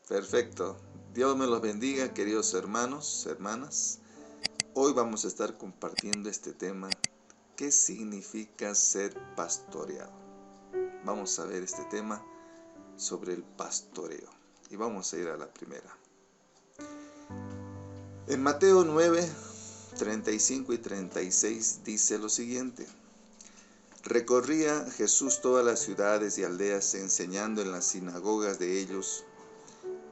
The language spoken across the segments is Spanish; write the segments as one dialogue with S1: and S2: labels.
S1: Perfecto. Dios me los bendiga, queridos hermanos, hermanas. Hoy vamos a estar compartiendo este tema. ¿Qué significa ser pastoreado? Vamos a ver este tema sobre el pastoreo. Y vamos a ir a la primera. En Mateo 9, 35 y 36 dice lo siguiente. Recorría Jesús todas las ciudades y aldeas, enseñando en las sinagogas de ellos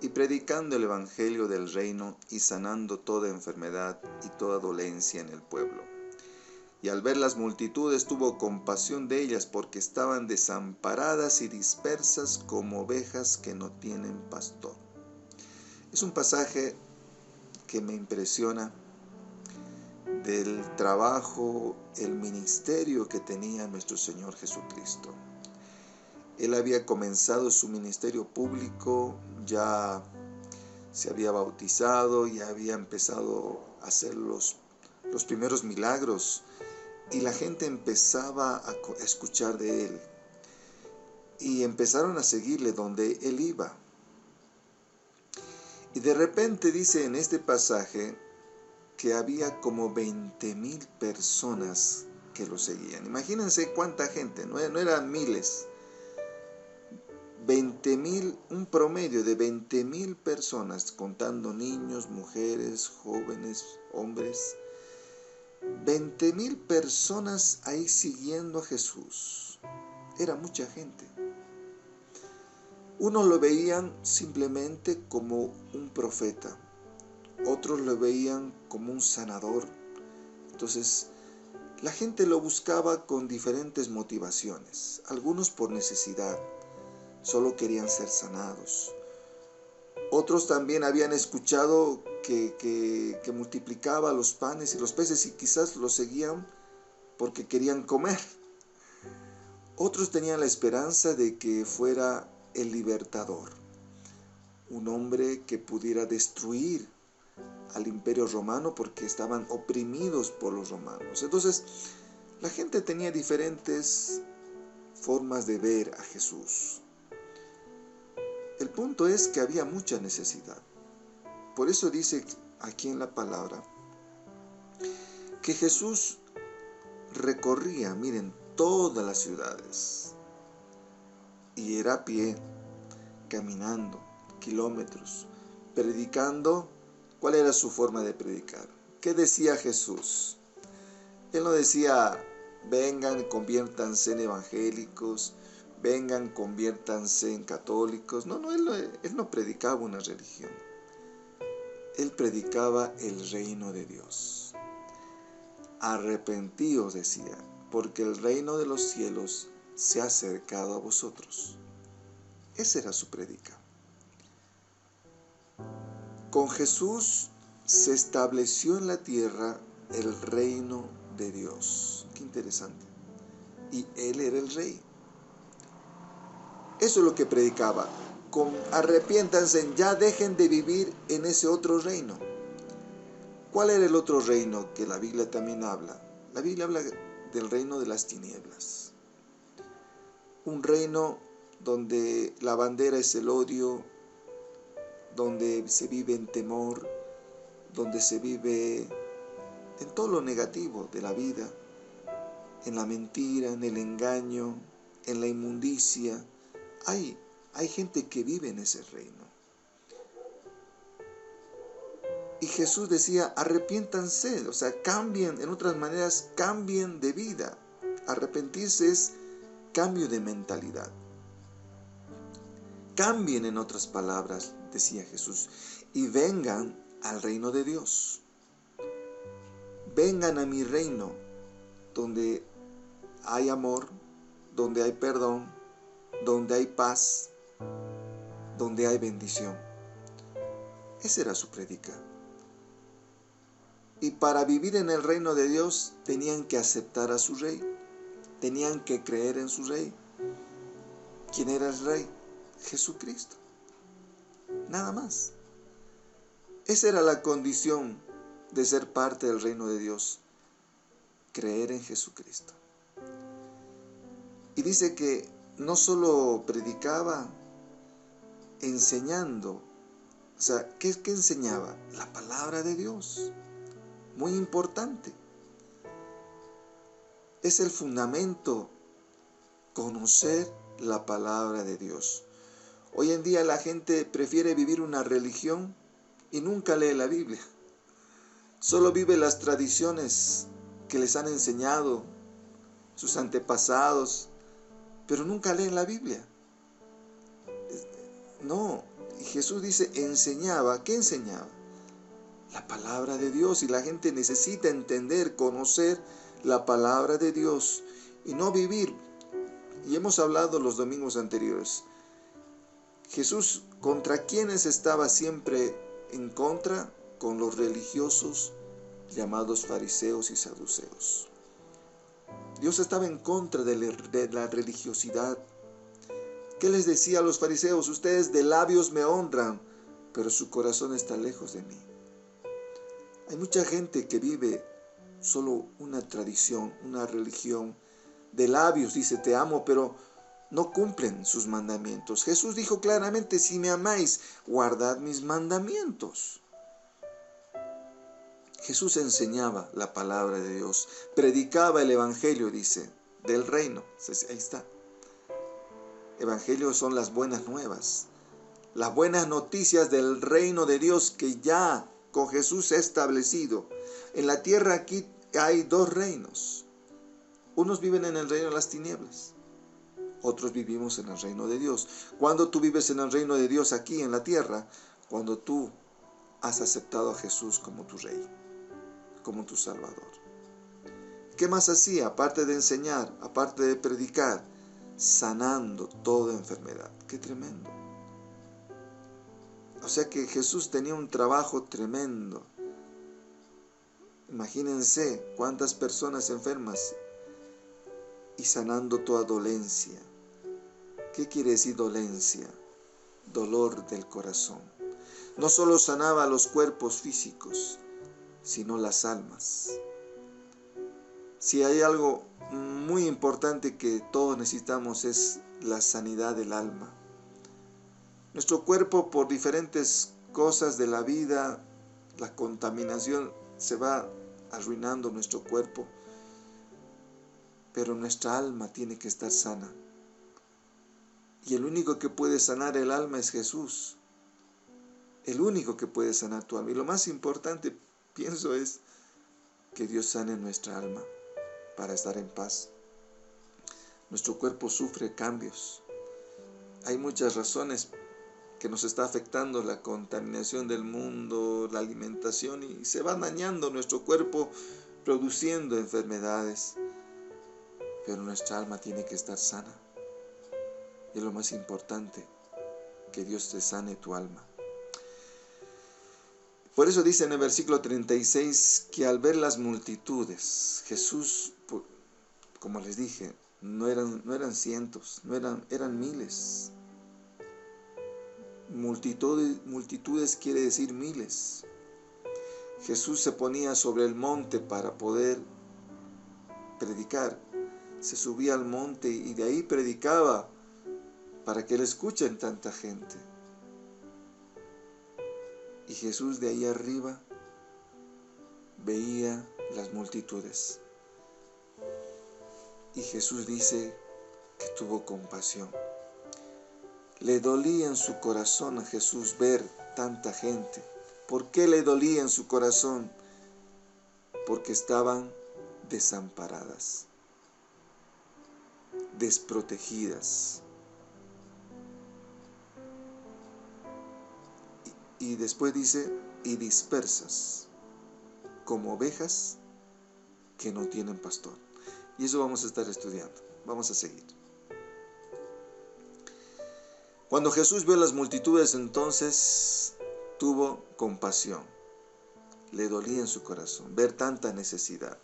S1: y predicando el evangelio del reino y sanando toda enfermedad y toda dolencia en el pueblo. Y al ver las multitudes tuvo compasión de ellas, porque estaban desamparadas y dispersas como ovejas que no tienen pastor. Es un pasaje que me impresiona del trabajo, el ministerio que tenía nuestro Señor Jesucristo. Él había comenzado su ministerio público, ya se había bautizado, ya había empezado a hacer los primeros milagros y la gente empezaba a escuchar de él y empezaron a seguirle donde él iba. Y de repente dice en este pasaje que había como 20,000 personas que lo seguían. Imagínense cuánta gente, no eran miles. 20,000, un promedio de 20,000 personas, contando niños, mujeres, jóvenes, hombres. 20,000 personas ahí siguiendo a Jesús. Era mucha gente. Unos lo veían simplemente como un profeta, otros lo veían como un sanador. Entonces, la gente lo buscaba con diferentes motivaciones, algunos por necesidad, solo querían ser sanados. Otros también habían escuchado que multiplicaba los panes y los peces y quizás lo seguían porque querían comer. Otros tenían la esperanza de que fuera el libertador, un hombre que pudiera destruir al imperio romano porque estaban oprimidos por los romanos. Entonces, la gente tenía diferentes formas de ver a Jesús. El punto es que había mucha necesidad. Por eso dice aquí en la palabra que Jesús recorría, miren, todas las ciudades y era a pie, caminando kilómetros, predicando. ¿Cuál era su forma de predicar? ¿Qué decía Jesús? Él no decía, vengan, conviértanse en evangélicos, vengan, conviértanse en católicos. No, él no predicaba una religión. Él predicaba el reino de Dios. Arrepentíos, decía, porque el reino de los cielos se ha acercado a vosotros. Esa era su predica. Con Jesús se estableció en la tierra el reino de Dios. Qué interesante. Y Él era el rey. Eso es lo que predicaba. Arrepiéntanse, ya dejen de vivir en ese otro reino. ¿Cuál era el otro reino que la Biblia también habla? La Biblia habla del reino de las tinieblas. Un reino donde la bandera es el odio, donde se vive en temor, donde se vive en todo lo negativo de la vida, en la mentira, en el engaño, en la inmundicia. Hay gente que vive en ese reino. Y Jesús decía, arrepiéntanse, o sea, cambien, en otras maneras, cambien de vida. Arrepentirse es cambio de mentalidad. Cambien, en otras palabras, decía Jesús, y vengan al reino de Dios. Vengan a mi reino, donde hay amor, donde hay perdón, donde hay paz, donde hay bendición. Esa era su prédica. Y para vivir en el reino de Dios tenían que aceptar a su rey, tenían que creer en su rey. ¿Quién era el rey? Jesucristo. Nada más. Esa era la condición de ser parte del reino de Dios, creer en Jesucristo. Y dice que no solo predicaba enseñando O sea, ¿qué enseñaba? La palabra de Dios. Muy importante. Es el fundamento, conocer la palabra de Dios. Hoy en día la gente prefiere vivir una religión y nunca lee la Biblia. Solo vive las tradiciones que les han enseñado sus antepasados, pero nunca leen la Biblia. No, Jesús dice, enseñaba. ¿Qué enseñaba? La palabra de Dios, y la gente necesita entender, conocer la palabra de Dios y no vivir. Y hemos hablado los domingos anteriores. Jesús, ¿contra quiénes estaba siempre en contra? Con los religiosos llamados fariseos y saduceos. Dios estaba en contra de la religiosidad. ¿Qué les decía a los fariseos? Ustedes de labios me honran, pero su corazón está lejos de mí. Hay mucha gente que vive solo una tradición, una religión. De labios dice te amo, pero no cumplen sus mandamientos. Jesús dijo claramente, si me amáis, guardad mis mandamientos. Jesús enseñaba la palabra de Dios, predicaba el evangelio, dice, del reino. Ahí está. Evangelio son las buenas nuevas, las buenas noticias del reino de Dios que ya con Jesús se ha establecido. En la tierra aquí hay dos reinos. Unos viven en el reino de las tinieblas, otros vivimos en el reino de Dios. ¿Cuándo tú vives en el reino de Dios aquí en la tierra? Cuando tú has aceptado a Jesús como tu Rey, como tu Salvador. ¿Qué más hacía? Aparte de enseñar, aparte de predicar, sanando toda enfermedad. ¡Qué tremendo! O sea que Jesús tenía un trabajo tremendo. Imagínense cuántas personas enfermas y sanando toda dolencia. ¿Qué quiere decir dolencia? Dolor del corazón. No solo sanaba los cuerpos físicos, sino las almas. Si hay algo muy importante que todos necesitamos es la sanidad del alma. Nuestro cuerpo, por diferentes cosas de la vida, la contaminación, se va arruinando nuestro cuerpo, pero nuestra alma tiene que estar sana. Y el único que puede sanar el alma es Jesús. El único que puede sanar tu alma. Y lo más importante, pienso, es que Dios sane nuestra alma para estar en paz. Nuestro cuerpo sufre cambios. Hay muchas razones que nos está afectando: la contaminación del mundo, la alimentación, y se va dañando nuestro cuerpo, produciendo enfermedades. Pero nuestra alma tiene que estar sana. Y es lo más importante, que Dios te sane tu alma. Por eso dice en el versículo 36 que al ver las multitudes, Jesús, como les dije, no eran cientos, eran miles. Multitudes quiere decir miles. Jesús se ponía sobre el monte para poder predicar. Se subía al monte y de ahí predicaba para que le escuchen tanta gente. Y Jesús de ahí arriba veía las multitudes. Y Jesús dice que tuvo compasión. Le dolía en su corazón a Jesús ver tanta gente. ¿Por qué le dolía en su corazón? Porque estaban desamparadas, desprotegidas. Y después dice, y dispersas, como ovejas que no tienen pastor. Y eso vamos a estar estudiando. Vamos a seguir. Cuando Jesús vio las multitudes, entonces tuvo compasión. Le dolía en su corazón ver tanta necesidad.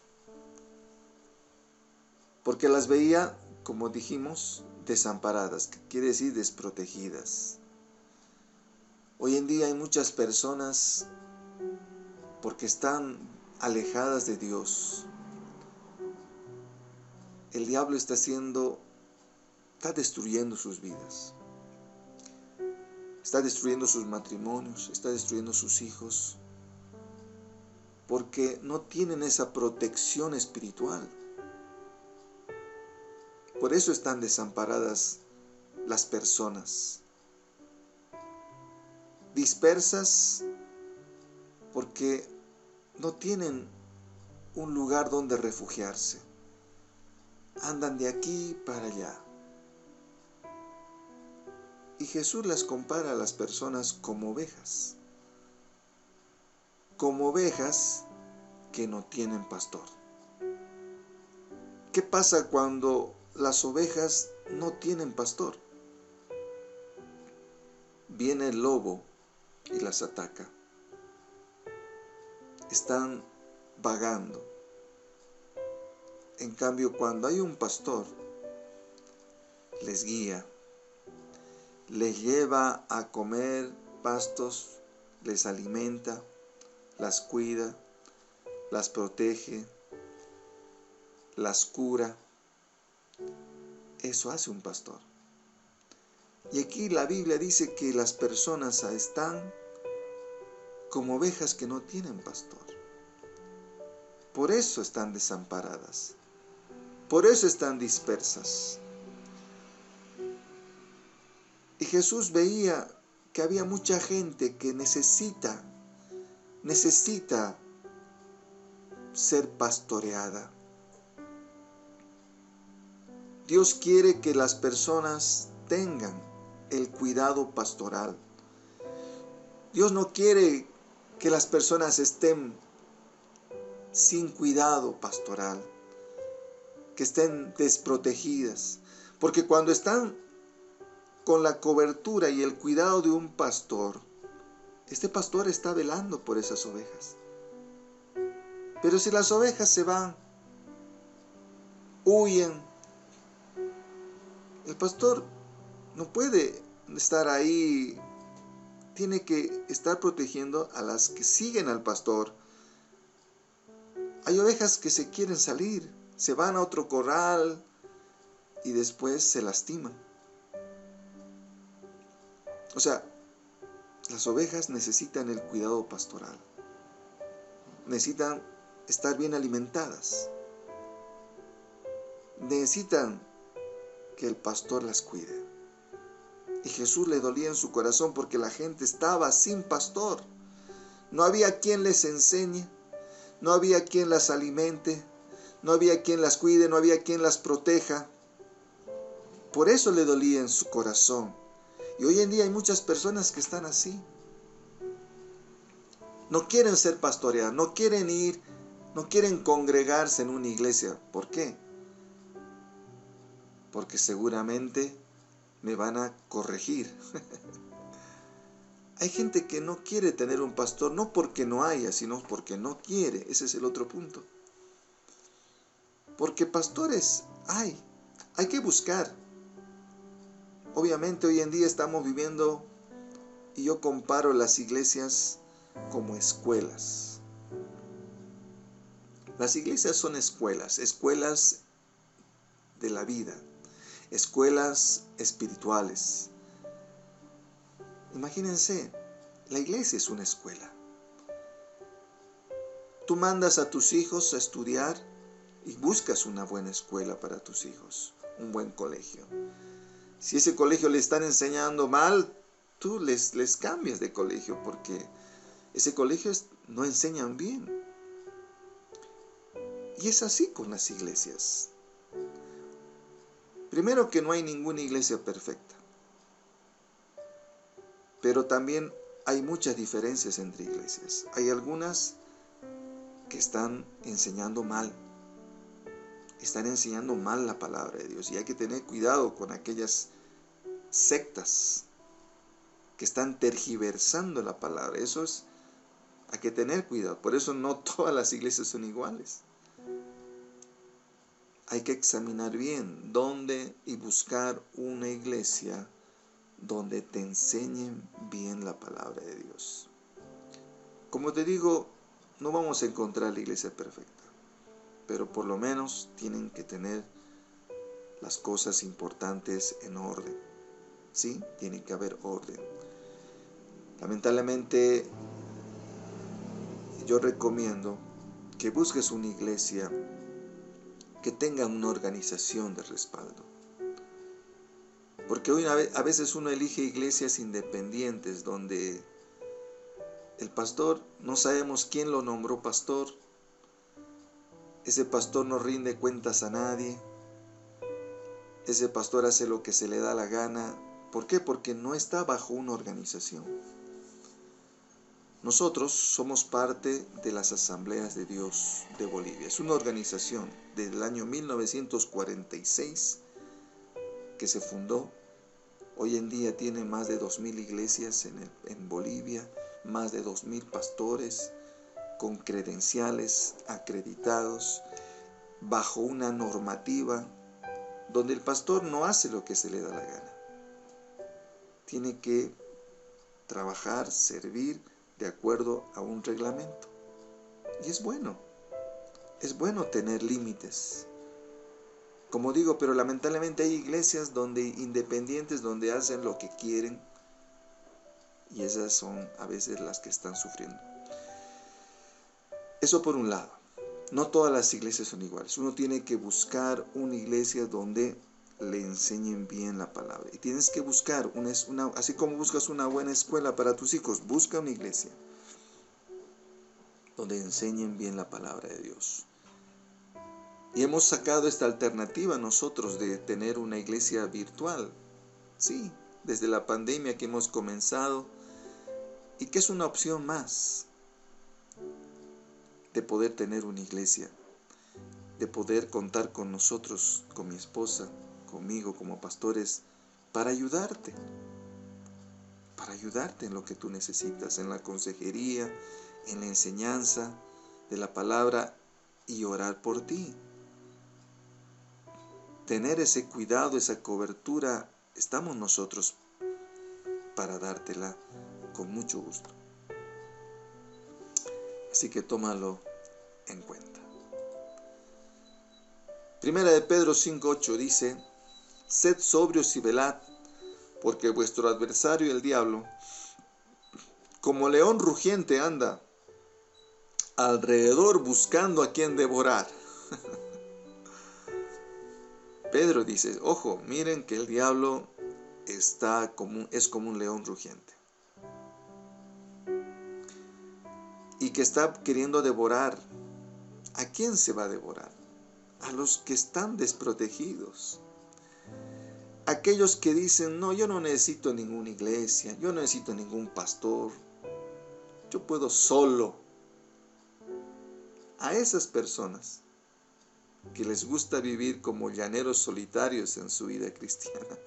S1: Porque las veía, como dijimos, desamparadas, que quiere decir desprotegidas. Hoy en día hay muchas personas, porque están alejadas de Dios, el diablo está destruyendo sus vidas. está destruyendo sus matrimonios, está destruyendo sus hijos, porque no tienen esa protección espiritual. Por eso están desamparadas las personas, dispersas, porque no tienen un lugar donde refugiarse. Andan de aquí para allá. Y Jesús las compara a las personas como ovejas que no tienen pastor. ¿Qué pasa cuando las ovejas no tienen pastor? Viene el lobo y las ataca. Están vagando. En cambio, cuando hay un pastor, les guía, les lleva a comer pastos, les alimenta, las cuida, las protege, las cura. Eso hace un pastor. Y aquí la Biblia dice que las personas están como ovejas que no tienen pastor. Por eso están desamparadas. Por eso están dispersas. Y Jesús veía que había mucha gente que necesita ser pastoreada. Dios quiere que las personas tengan el cuidado pastoral. Dios no quiere que las personas estén sin cuidado pastoral, que estén desprotegidas, porque cuando están con la cobertura y el cuidado de un pastor, este pastor está velando por esas ovejas. Pero si las ovejas se van, huyen, el pastor no puede estar ahí, tiene que estar protegiendo a las que siguen al pastor. Hay ovejas que se quieren salir, se van a otro corral y después se lastiman. O sea, las ovejas necesitan el cuidado pastoral, necesitan estar bien alimentadas, necesitan que el pastor las cuide. Y Jesús le dolía en su corazón porque la gente estaba sin pastor. No había quien les enseñe, no había quien las alimente, no había quien las cuide, no había quien las proteja. Por eso le dolía en su corazón. Y hoy en día hay muchas personas que están así. No quieren ser pastoreadas, no quieren ir, no quieren congregarse en una iglesia. ¿Por qué? Porque seguramente me van a corregir. Hay gente que no quiere tener un pastor, no porque no haya, sino porque no quiere. Ese es el otro punto. Porque pastores hay que buscar. Obviamente hoy en día estamos viviendo, y yo comparo las iglesias como escuelas. Las iglesias son escuelas de la vida, escuelas espirituales. Imagínense, la iglesia es una escuela. Tú mandas a tus hijos a estudiar y buscas una buena escuela para tus hijos, un buen colegio. Si ese colegio le están enseñando mal, tú les cambias de colegio porque ese colegio no enseñan bien. Y es así con las iglesias. Primero que no hay ninguna iglesia perfecta. Pero también hay muchas diferencias entre iglesias. Hay algunas que están enseñando mal. Están enseñando mal la palabra de Dios. Y hay que tener cuidado con aquellas sectas que están tergiversando la palabra. Hay que tener cuidado. Por eso no todas las iglesias son iguales. Hay que examinar bien dónde y buscar una iglesia donde te enseñen bien la palabra de Dios. Como te digo, no vamos a encontrar la iglesia perfecta, pero por lo menos tienen que tener las cosas importantes en orden. ¿Sí? Tiene que haber orden. Lamentablemente, yo recomiendo que busques una iglesia que tenga una organización de respaldo. Porque hoy a veces uno elige iglesias independientes donde el pastor, no sabemos quién lo nombró pastor, ese pastor no rinde cuentas a nadie, ese pastor hace lo que se le da la gana. ¿Por qué? Porque no está bajo una organización. Nosotros somos parte de las Asambleas de Dios de Bolivia. Es una organización desde el año 1946 que se fundó. Hoy en día tiene más de 2000 iglesias en Bolivia, más de 2000 pastores con credenciales acreditados, bajo una normativa donde el pastor no hace lo que se le da la gana. Tiene que trabajar, servir de acuerdo a un reglamento. Y es bueno tener límites. Como digo, pero lamentablemente hay iglesias independientes donde hacen lo que quieren, y esas son a veces las que están sufriendo. Eso por un lado. No todas las iglesias son iguales. Uno tiene que buscar una iglesia donde le enseñen bien la palabra. Y tienes que buscar, así como buscas una buena escuela para tus hijos, busca una iglesia donde enseñen bien la palabra de Dios. Y hemos sacado esta alternativa nosotros de tener una iglesia virtual. Sí, desde la pandemia que hemos comenzado, y que es una opción más de poder tener una iglesia, de poder contar con nosotros, con mi esposa, conmigo como pastores, para ayudarte en lo que tú necesitas, en la consejería, en la enseñanza de la palabra, y orar por ti. Tener ese cuidado, esa cobertura, estamos nosotros para dártela con mucho gusto. Así que tómalo en cuenta. Primera de Pedro 5:8 dice: sed sobrios y velad, porque vuestro adversario el diablo, como león rugiente, anda alrededor buscando a quien devorar. Pedro dice, ojo, miren que el diablo es como un león rugiente, y que está queriendo devorar. ¿A quién se va a devorar? A los que están desprotegidos. Aquellos que dicen, no, yo no necesito ninguna iglesia, yo no necesito ningún pastor, yo puedo solo. A esas personas que les gusta vivir como llaneros solitarios en su vida cristiana,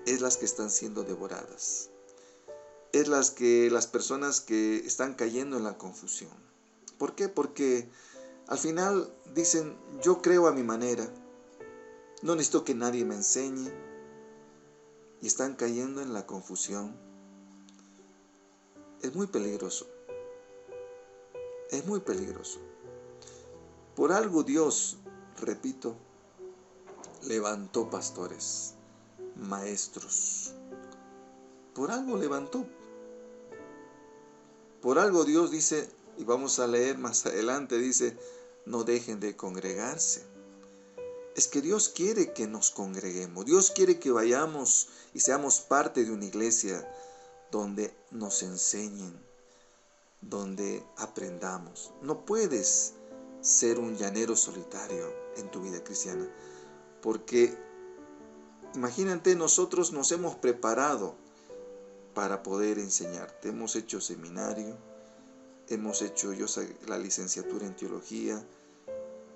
S1: es las que están siendo devoradas. Es las personas que están cayendo en la confusión. ¿Por qué? Porque al final dicen, yo creo a mi manera, no necesito que nadie me enseñe, y están cayendo en la confusión. Es muy peligroso. Es muy peligroso. Por algo Dios, repito, levantó pastores, maestros. Por algo levantó. Por algo Dios dice, y vamos a leer más adelante, dice, no dejen de congregarse. Es que Dios quiere que nos congreguemos. Dios quiere que vayamos y seamos parte de una iglesia donde nos enseñen, donde aprendamos. No puedes ser un llanero solitario en tu vida cristiana, porque imagínate, nosotros nos hemos preparado para poder enseñarte. Hemos hecho seminario, hemos hecho la licenciatura en teología,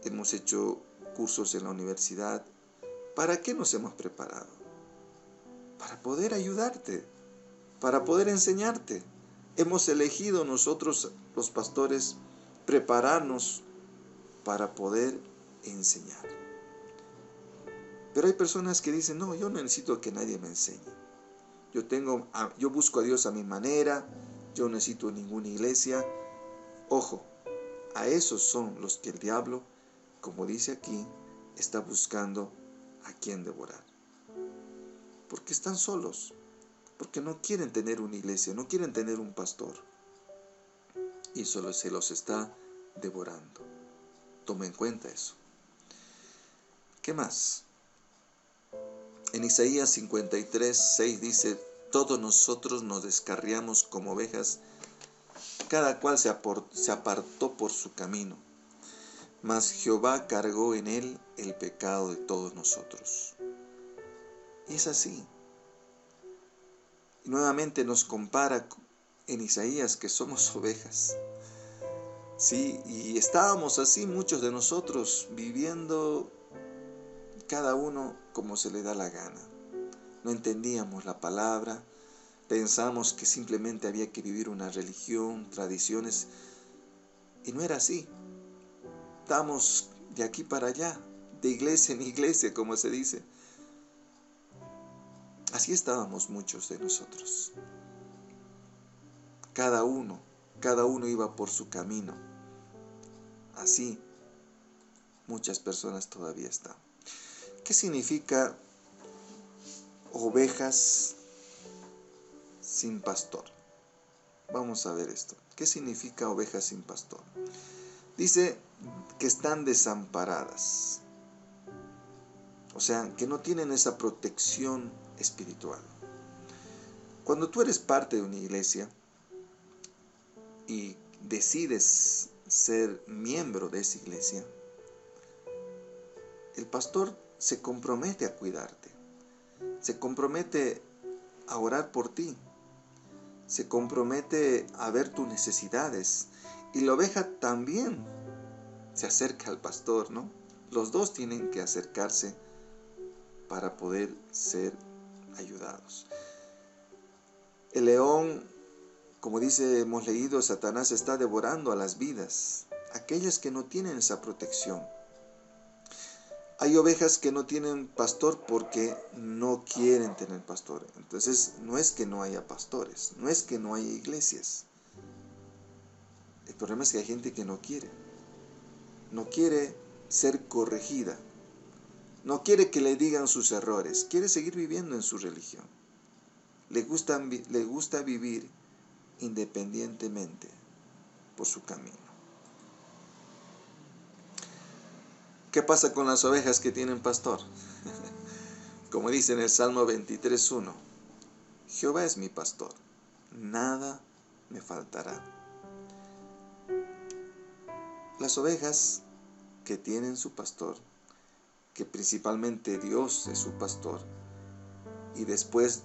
S1: hemos hecho cursos en la universidad. ¿Para qué nos hemos preparado? Para poder ayudarte, para poder enseñarte. Hemos elegido nosotros, los pastores, prepararnos para poder enseñar. Pero hay personas que dicen, no, yo no necesito que nadie me enseñe. Yo busco a Dios a mi manera, yo no necesito ninguna iglesia. Ojo, a esos son los que el diablo, como dice aquí, está buscando a quien devorar. Porque están solos. porque no quieren tener una iglesia, no quieren tener un pastor. Y solo se los está devorando. Toma en cuenta eso. ¿Qué más? En Isaías 53:6 dice: todos nosotros nos descarriamos como ovejas, cada cual se apartó por su camino, mas Jehová cargó en él el pecado de todos nosotros. Y es así. Y nuevamente nos compara en Isaías que somos ovejas. Sí, y estábamos así muchos de nosotros, viviendo cada uno como se le da la gana. No entendíamos la palabra, pensamos que simplemente había que vivir una religión, tradiciones, y no era así. Estábamos de aquí para allá, de iglesia en iglesia, como se dice. Así estábamos muchos de nosotros. Cada uno iba por su camino. Así muchas personas todavía están. ¿Qué significa ovejas sin pastor? Vamos a ver esto. ¿Qué significa ovejas sin pastor? Dice que están desamparadas. O sea, que no tienen esa protección espiritual. Cuando tú eres parte de una iglesia y decides ser miembro de esa iglesia, el pastor se compromete a cuidarte, se compromete a orar por ti, se compromete a ver tus necesidades, y la oveja también se acerca al pastor, ¿no? Los dos tienen que acercarse para poder ser ayudados. El león, como hemos leído, Satanás está devorando a las vidas, aquellas que no tienen esa protección. Hay ovejas que no tienen pastor porque no quieren tener pastor. Entonces, no es que no haya pastores, no es que no haya iglesias. El problema es que hay gente que no quiere ser corregida, no quiere que le digan sus errores, quiere seguir viviendo en su religión. Le gusta vivir independientemente por su camino. ¿Qué pasa con las ovejas que tienen pastor? Como dice en el Salmo 23:1, Jehová es mi pastor, nada me faltará. Las ovejas que tienen su pastor, que principalmente Dios es su pastor, y después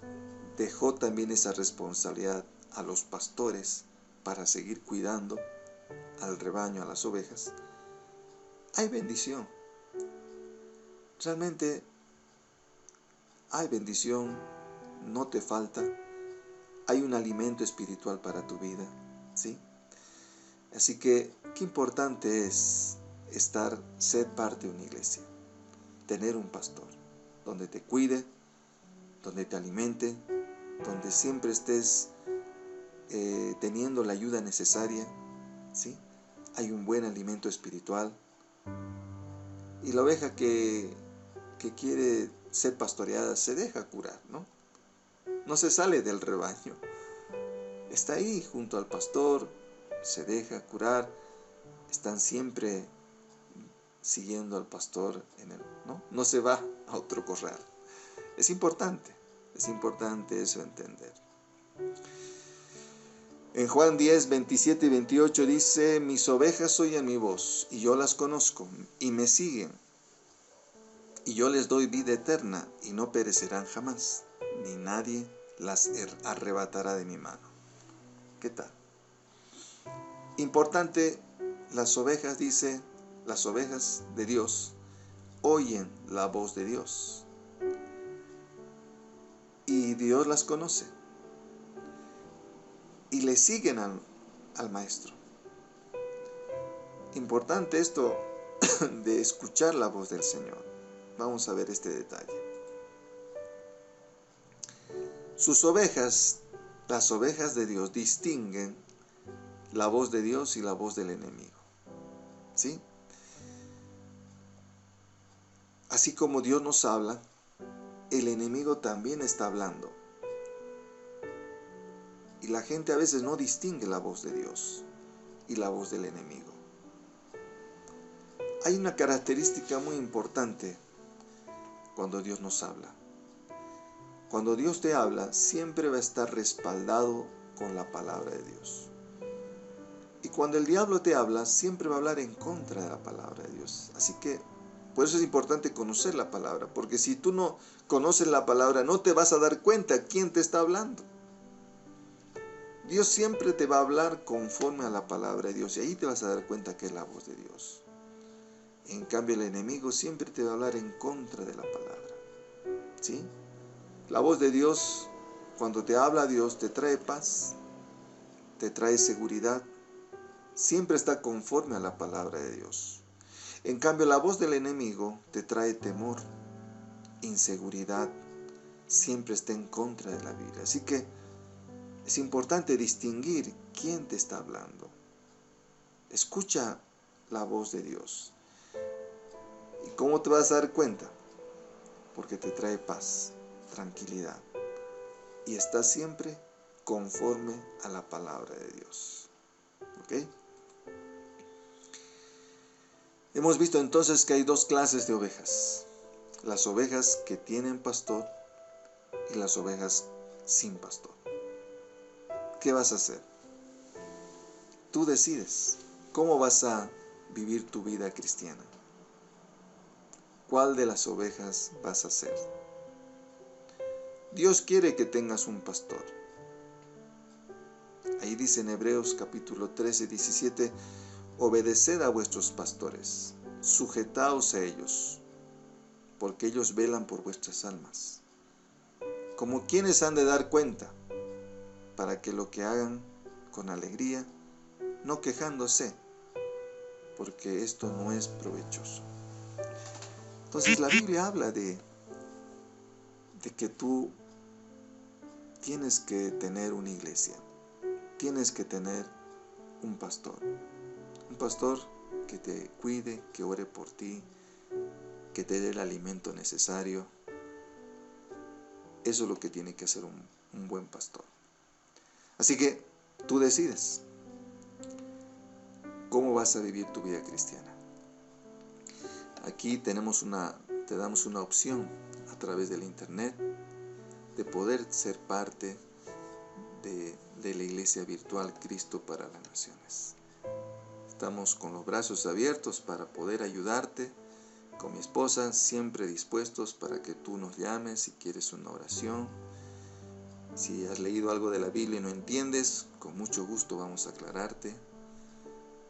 S1: dejó también esa responsabilidad a los pastores para seguir cuidando al rebaño, a las ovejas, hay bendición. Realmente hay bendición, no te falta, hay un alimento espiritual para tu vida, ¿sí? Así que, qué importante es ser parte de una iglesia, tener un pastor, donde te cuide, donde te alimente, donde siempre estés teniendo la ayuda necesaria, ¿sí? Hay un buen alimento espiritual. Y la oveja que quiere ser pastoreada se deja curar, ¿no? No se sale del rebaño. Está ahí junto al pastor, se deja curar, están siempre siguiendo al pastor, ¿no? No se va a otro corral. Es importante eso entender. En Juan 10, 27 y 28 dice: mis ovejas oyen mi voz, y yo las conozco, y me siguen. Y yo les doy vida eterna, y no perecerán jamás, ni nadie las arrebatará de mi mano. ¿Qué tal? Importante, las ovejas, dice, las ovejas de Dios oyen la voz de Dios. Y Dios las conoce. Y le siguen al Maestro. Importante esto de escuchar la voz del Señor. Vamos a ver este detalle. Sus ovejas, las ovejas de Dios, distinguen la voz de Dios y la voz del enemigo. ¿Sí? Así como Dios nos habla, el enemigo también está hablando. Y la gente a veces no distingue la voz de Dios y la voz del enemigo. Hay una característica muy importante cuando Dios nos habla. Cuando Dios te habla, siempre va a estar respaldado con la palabra de Dios. Y cuando el diablo te habla, siempre va a hablar en contra de la palabra de Dios. Así que, por eso es importante conocer la palabra, porque si tú no conoces la palabra, no te vas a dar cuenta quién te está hablando. Dios siempre te va a hablar conforme a la palabra de Dios, y ahí te vas a dar cuenta que es la voz de Dios. En cambio, el enemigo siempre te va a hablar en contra de la palabra. ¿Sí? La voz de Dios, cuando te habla Dios, te trae paz, te trae seguridad, siempre está conforme a la palabra de Dios. En cambio, la voz del enemigo te trae temor, inseguridad, siempre está en contra de la Biblia. Así que es importante distinguir quién te está hablando. Escucha la voz de Dios. ¿Y cómo te vas a dar cuenta? Porque te trae paz, tranquilidad, y está siempre conforme a la palabra de Dios. ¿Ok? Hemos visto entonces que hay dos clases de ovejas. Las ovejas que tienen pastor y las ovejas sin pastor. ¿Qué vas a hacer? Tú decides cómo vas a vivir tu vida cristiana. ¿Cuál de las ovejas vas a ser? Dios quiere que tengas un pastor. Ahí dice en Hebreos capítulo 13, 17, obedeced a vuestros pastores, sujetaos a ellos, porque ellos velan por vuestras almas, como quienes han de dar cuenta, para que lo que hagan con alegría, no quejándose, porque esto no es provechoso. Entonces la Biblia habla de que tú tienes que tener una iglesia, tienes que tener un pastor que te cuide, que ore por ti, que te dé el alimento necesario. Eso es lo que tiene que hacer un buen pastor. Así que tú decides cómo vas a vivir tu vida cristiana. Aquí te damos una opción a través del internet de poder ser parte de la iglesia virtual Cristo para las Naciones. Estamos con los brazos abiertos para poder ayudarte. Con mi esposa, siempre dispuestos para que tú nos llames si quieres una oración. Si has leído algo de la Biblia y no entiendes, con mucho gusto vamos a aclararte.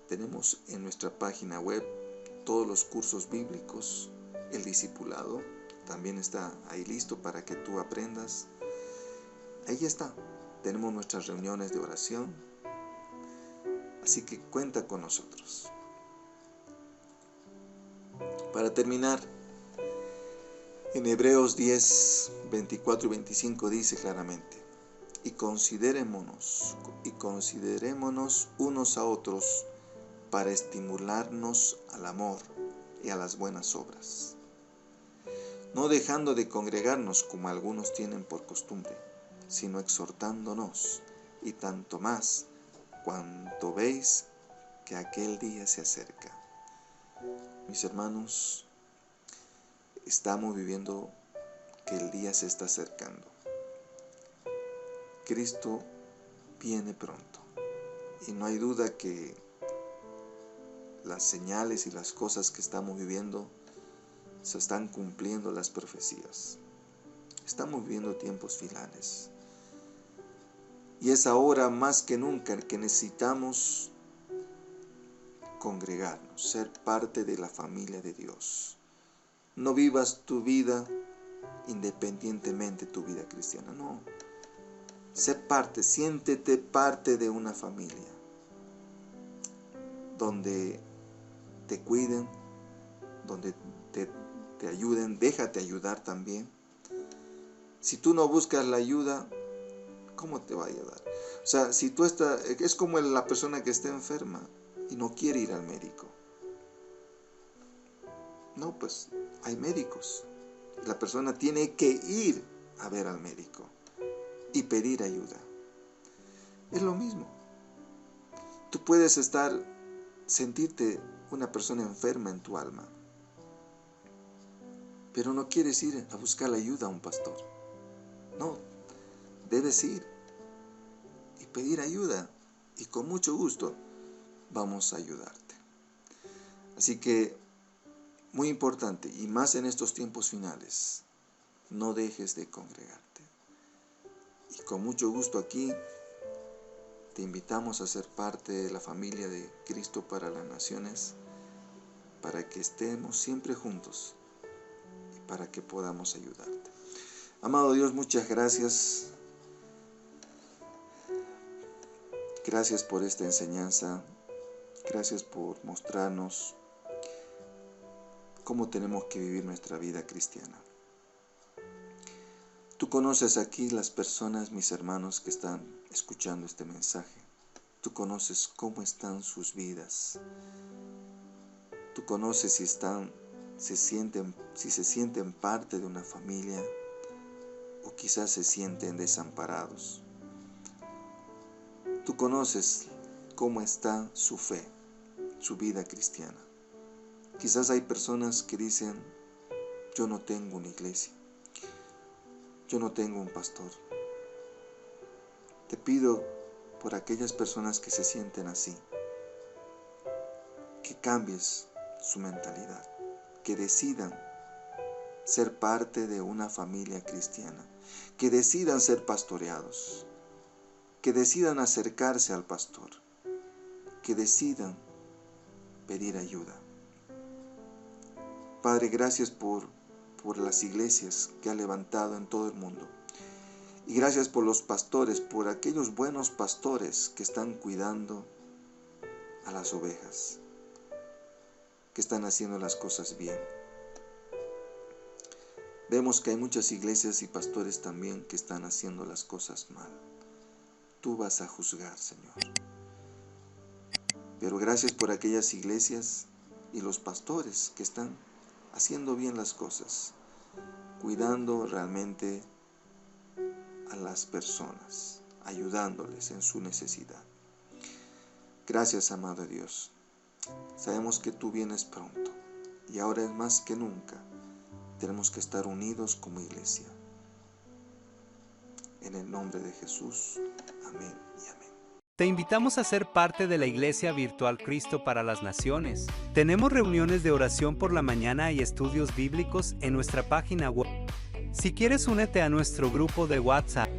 S1: Tenemos en nuestra página web todos los cursos bíblicos, el discipulado, también está ahí listo para que tú aprendas. Ahí está, tenemos nuestras reuniones de oración, así que cuenta con nosotros. Para terminar, en Hebreos 10, 24 y 25 dice claramente, y considerémonos unos a otros para estimularnos al amor y a las buenas obras, no dejando de congregarnos como algunos tienen por costumbre, sino exhortándonos, y tanto más cuanto veis que aquel día se acerca. Mis hermanos, estamos viviendo que el día se está acercando. Cristo viene pronto y no hay duda que las señales y las cosas que estamos viviendo se están cumpliendo las profecías. Estamos viviendo tiempos finales y es ahora más que nunca que necesitamos congregarnos, ser parte de la familia de Dios. No vivas tu vida independientemente de tu vida cristiana, no. Sé parte, siéntete parte de una familia donde te cuiden, donde te ayuden, déjate ayudar también. Si tú no buscas la ayuda, ¿cómo te va a ayudar? O sea, si tú es como la persona que está enferma y no quiere ir al médico. No, pues hay médicos. La persona tiene que ir a ver al médico y pedir ayuda. Es lo mismo. Tú puedes sentirte una persona enferma en tu alma, pero no quieres ir a buscar la ayuda a un pastor. No, debes ir y pedir ayuda, y con mucho gusto vamos a ayudarte. Así que, muy importante, y más en estos tiempos finales, no dejes de congregarte. Y con mucho gusto aquí te invitamos a ser parte de la familia de Cristo para las Naciones, para que estemos siempre juntos y para que podamos ayudarte. Amado Dios, muchas gracias. Gracias por esta enseñanza. Gracias por mostrarnos cómo tenemos que vivir nuestra vida cristiana. Tú conoces aquí las personas, mis hermanos, que están escuchando este mensaje. Tú conoces cómo están sus vidas. Tú conoces si se sienten parte de una familia o quizás se sienten desamparados. Tú conoces cómo está su fe, su vida cristiana. Quizás hay personas que dicen, yo no tengo una iglesia, yo no tengo un pastor. Te pido por aquellas personas que se sienten así, que cambies su mentalidad, que decidan ser parte de una familia cristiana, que decidan ser pastoreados, que decidan acercarse al pastor, que decidan pedir ayuda. Padre, gracias por las iglesias que ha levantado en todo el mundo. Y gracias por los pastores, por aquellos buenos pastores que están cuidando a las ovejas, que están haciendo las cosas bien. Vemos que hay muchas iglesias y pastores también que están haciendo las cosas mal. Tú vas a juzgar, Señor. Pero gracias por aquellas iglesias y los pastores que están haciendo bien las cosas, cuidando realmente a las personas, ayudándoles en su necesidad. Gracias, amado Dios. Sabemos que tú vienes pronto y ahora es más que nunca tenemos que estar unidos como iglesia. En el nombre de Jesús. Amén y amén.
S2: Te invitamos a ser parte de la Iglesia Virtual Cristo para las Naciones. Tenemos reuniones de oración por la mañana y estudios bíblicos en nuestra página web. Si quieres, únete a nuestro grupo de WhatsApp.